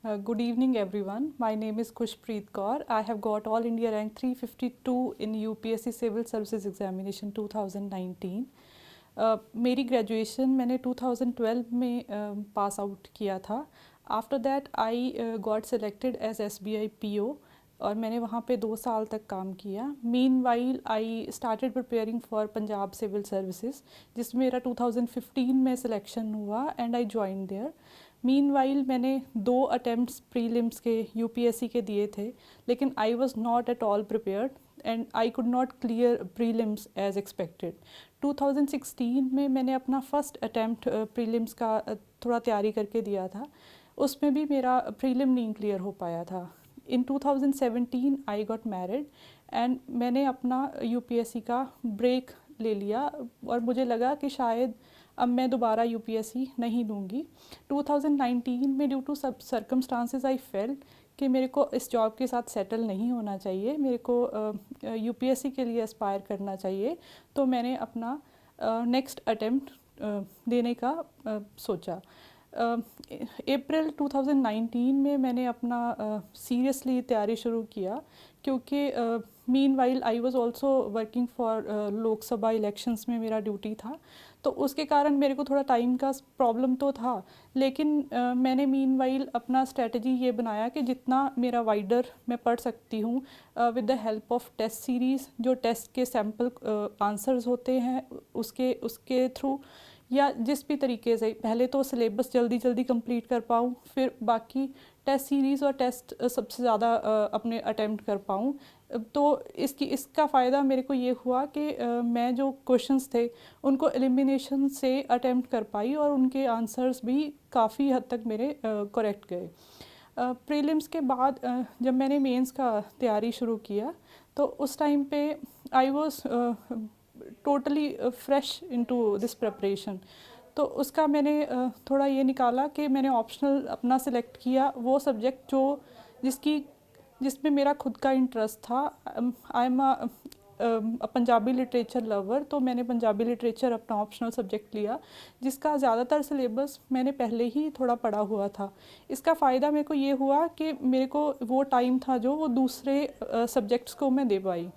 Good evening, everyone. My name is Khushpreet Kaur. I have got All India rank 352 in UPSC Civil Services Examination 2019. मेरी graduation मैंने 2012 में पास out किया था. After that I got selected as SBI PO और मैंने वहाँ पे 2 साल तक काम किया. Meanwhile I started preparing for Punjab civil services, जिसमें मेरा 2015 में सिलेक्शन हुआ and I join there. Meanwhile मैंने 2 अटैम्प्ट्स प्रीलिम्स के UPSC के दिए थे, लेकिन I was not at all prepared and I could not clear prelims as expected. 2016 में मैंने अपना फर्स्ट अटैम्प्ट प्रीलिम्स का थोड़ा तैयारी करके दिया था. उसमें भी मेरा प्रीलिम नहीं क्लियर हो पाया था. इन 2017 आई गॉट मैरिड एंड मैंने अपना UPSC का ब्रेक ले लिया और मुझे लगा कि शायद अब मैं दोबारा UPSC नहीं दूंगी. 2019 में ड्यू टू सब सर्कमस्टांसेस आई फेल्ट कि मेरे को इस जॉब के साथ सेटल नहीं होना चाहिए, मेरे को UPSC के लिए एस्पायर करना चाहिए. तो मैंने अपना नेक्स्ट अटेम्प्ट देने का सोचा. अप्रैल 2019 में मैंने अपना सीरियसली तैयारी शुरू किया, क्योंकि mean while I was also working for Lok Sabha elections में मेरा ड्यूटी था. तो उसके कारण मेरे को थोड़ा टाइम का प्रॉब्लम तो था, लेकिन मैंने मीन वाइल अपना स्ट्रेटजी ये बनाया कि जितना मेरा वाइडर मैं पढ़ सकती हूँ with the help of test series, जो टेस्ट के सैम्पल आंसर्स होते हैं उसके थ्रू, या जिस भी तरीके से पहले तो सिलेबस जल्दी जल्दी कंप्लीट कर पाऊँ, फिर बाकी टेस्ट सीरीज़ और टेस्ट सबसे ज़्यादा अपने अटेम्प्ट कर पाऊँ. तो इसका फ़ायदा मेरे को ये हुआ कि मैं जो क्वेश्चंस थे उनको एलिमिनेशन से अटेम्प्ट कर पाई और उनके आंसर्स भी काफ़ी हद तक मेरे करेक्ट गए. प्रीलिम्स के बाद जब मैंने मेंस का तैयारी शुरू किया तो उस टाइम पे I was totally fresh into this preparation. तो उसका मैंने थोड़ा ये निकाला कि मैंने ऑप्शनल अपना सिलेक्ट किया वो सब्जेक्ट जिसमें मेरा खुद का इंटरेस्ट था. I am Punjabi literature lover, तो मैंने पंजाबी लिटरेचर अपना ऑप्शनल सब्जेक्ट लिया, जिसका ज़्यादातर सिलेबस मैंने पहले ही थोड़ा पढ़ा हुआ था. इसका फ़ायदा मेरे को ये हुआ कि मेरे को वो टाइम था जो वो दूसरे सब्जेक्ट्स को मैं दे पाई.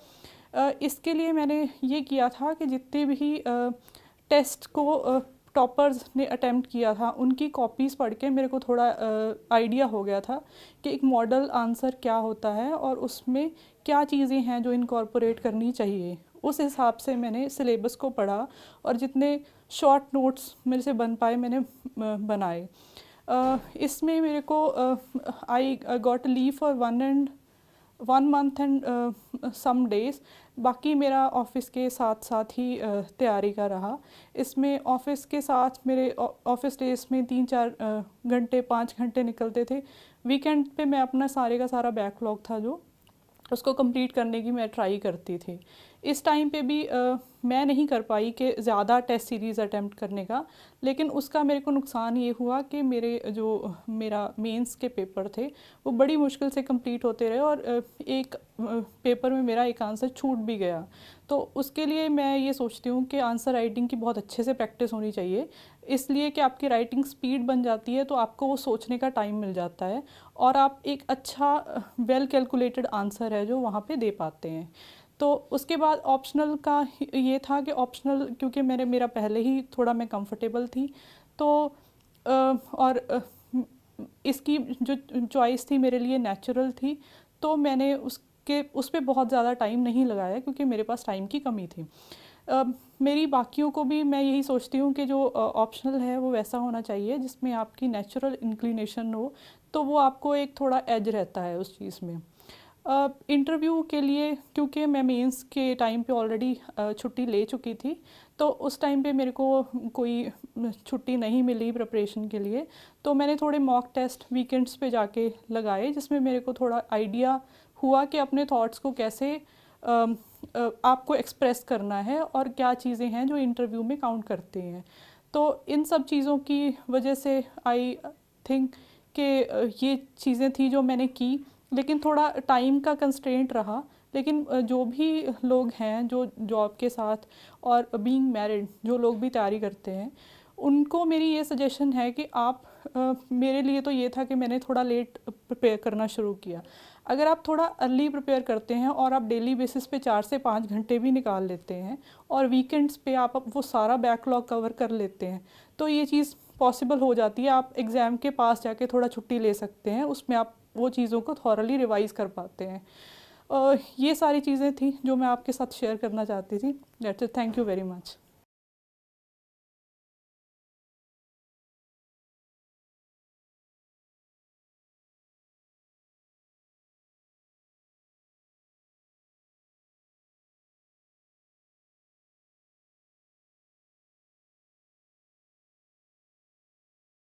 इसके लिए मैंने ये किया था कि जितने भी टेस्ट को टॉपर्स ने अटेम्प्ट किया था उनकी कॉपीज़ पढ़ के मेरे को थोड़ा आइडिया हो गया था कि एक मॉडल आंसर क्या होता है और उसमें क्या चीज़ें हैं जो इनकॉर्पोरेट करनी चाहिए. उस हिसाब से मैंने सिलेबस को पढ़ा और जितने शॉर्ट नोट्स मेरे से बन पाए मैंने बनाए. इसमें मेरे को I got leave for 1 month and some days. बाकी मेरा ऑफ़िस के साथ साथ ही तैयारी का रहा. इसमें ऑफ़िस के साथ मेरे ऑफ़िस डेज़ में 3-4 घंटे 5 घंटे निकलते थे. वीकेंड पे मैं अपना सारे का सारा बैकलॉग था जो उसको कंप्लीट करने की मैं ट्राई करती थी. इस टाइम पे भी मैं नहीं कर पाई कि ज़्यादा टेस्ट सीरीज़ अटेम्प्ट करने का, लेकिन उसका मेरे को नुकसान ये हुआ कि मेरा मेंस के पेपर थे वो बड़ी मुश्किल से कंप्लीट होते रहे और एक पेपर में मेरा एक आंसर छूट भी गया. तो उसके लिए मैं ये सोचती हूँ कि आंसर राइटिंग की बहुत अच्छे से प्रैक्टिस होनी चाहिए, इसलिए कि आपकी राइटिंग स्पीड बन जाती है तो आपको वो सोचने का टाइम मिल जाता है और आप एक अच्छा वेल कैलकुलेटेड आंसर है जो वहाँ पे दे पाते हैं. तो उसके बाद ऑप्शनल का ये था कि ऑप्शनल क्योंकि मेरा पहले ही थोड़ा मैं कंफर्टेबल थी तो और इसकी जो चॉइस थी मेरे लिए नेचुरल थी, तो मैंने उस पर बहुत ज़्यादा टाइम नहीं लगाया क्योंकि मेरे पास टाइम की कमी थी. मेरी बाकियों को भी मैं यही सोचती हूँ कि जो ऑप्शनल है वो वैसा होना चाहिए जिसमें आपकी नेचुरल इंक्लिनेशन हो, तो वो आपको एक थोड़ा एज रहता है उस चीज़ में. इंटरव्यू के लिए क्योंकि मैं मेंस के टाइम पे ऑलरेडी छुट्टी ले चुकी थी, तो उस टाइम पे मेरे को कोई छुट्टी नहीं मिली प्रिपरेशन के लिए, तो मैंने थोड़े मॉक टेस्ट वीकेंड्स पे जाके लगाए, जिसमें मेरे को थोड़ा आइडिया हुआ कि अपने थॉट्स को कैसे आपको एक्सप्रेस करना है और क्या चीज़ें हैं जो इंटरव्यू में काउंट करते हैं. तो इन सब चीज़ों की वजह से आई थिंक कि ये चीज़ें थी जो मैंने की, लेकिन थोड़ा टाइम का कंस्ट्रेंट रहा. लेकिन जो भी लोग हैं जो जॉब के साथ और बीइंग मैरिड जो लोग भी तैयारी करते हैं, उनको मेरी ये सजेशन है कि आप मेरे लिए तो ये था कि मैंने थोड़ा लेट प्रिपेयर करना शुरू किया। अगर आप थोड़ा अर्ली प्रिपेयर करते हैं और आप डेली बेसिस पे 4 से 5 घंटे भी निकाल लेते हैं और वीकेंड्स पे आप वो सारा बैकलॉग कवर कर लेते हैं, तो ये चीज़ पॉसिबल हो जाती है। आप एग्ज़ाम के पास जाके थोड़ा छुट्टी ले सकते हैं, उसमें आप वो चीज़ों को थॉरली रिवाइज़ कर पाते हैं। ये सारी चीज़ें थी जो मैं आपके साथ शेयर करना चाहती थी। That's it, thank you very much.